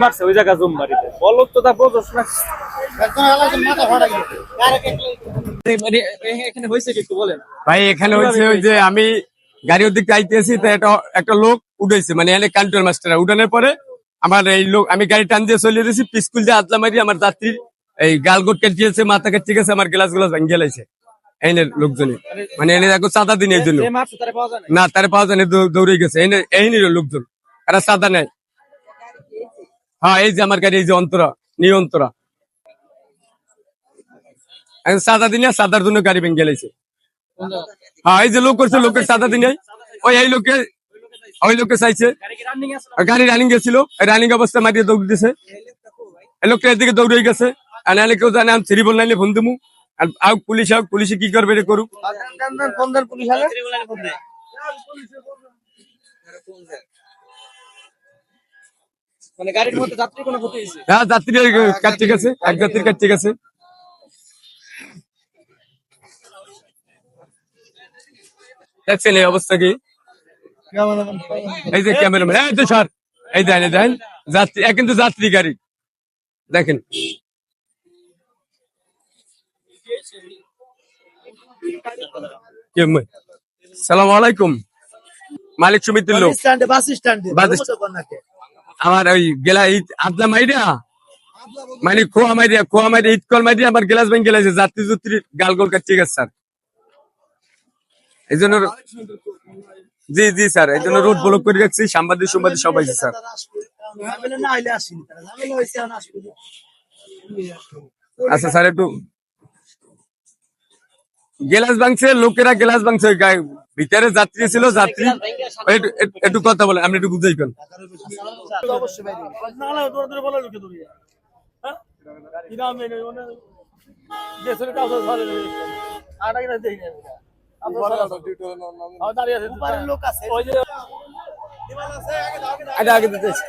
মারছে ওই জায়গা জুম বাড়িতে বলো তো তা বোঝস না মানে এখানে হয়েছে কি একটু বলেন ভাই। এখানে হয়েছে ওই যে আমি গাড়ির দিকে আইতেছি, তো একটা লোক উঠেছে, মানে এনে কান্ট্রোল মাস্টার উঠানোর পরে আমার এই লোক, আমি গাড়ি টান দিয়ে চলে গেছি, পিস্কুল দিয়ে আদলা মারি আমার যাত্রীর এই গালগোট কেটেছে, মাথা কেটে গেছে, আমার গ্লাস গ্লাস ভেঙে গেলাইছে এনে লোকজনে, মানে এনে দেখো চাঁদা দিন এই জন্য না, তারা পাওয়া যায় না, দৌড়ে গেছে এনে এই লোকজন, এরা চাঁদা নেয়। হ্যাঁ, এই যে আমার গাড়ি, এই যে অন্তরা নিয়ন্তরা চাঁদা দিনে, চাঁদার জন্য গাড়ি ভেঙে গেলাইছে। হ্যাঁ, এই যে লোক করছে, লোকের চাঁদা দিনে ওই লোককে চাইছে, গাড়ি রানিং গেছিল, রানিং অবস্থা মারিয়ে দৌড় দিছে, এই লোকটা এদিকে দৌড়ে গেছে। আর নাহলে কেউ জানে আমি থ্রি বল নাইলে ফোন দিমু, আর পুলিশে কি করবে এটা করুক। মানে গাড়ির মধ্যে যাত্রী কোনো ক্ষতি হয়েছে? হ্যাঁ, যাত্রী কাটতে গেছে, এক যাত্রীর কাটতে গেছে। দেখছেন এই অবস্থা কি? এই যে ক্যামেরাম্যান, এই তো স্যার, এই দেখেন যাত্রী, কিন্তু যাত্রী গাড়ি দেখেন। সালাম আলাইকুম, মালিক সমিতির লোক। আমার ওই গেলা আদলা মাইরা, মানে খোয়া মাইরা ইটকল মাইরা আমার গ্লাস ভেঙে গেলাইছে, যাত্রী গাল গোল কাটছে গেছে স্যার। এই জন্য জি জি স্যার, এই জন্য রোড ব্লক করে রাখছি, সাংবাদিক সব আছে স্যার। আচ্ছা স্যার, একটু গ্লাস ভাঙছে, লোকেরা গ্লাস ভাঙছে, ভিতরে যাত্রী ছিল, যাত্রী একটু কথা বলেন, আপনি একটু বুঝাই কেন। আগে দিতেছি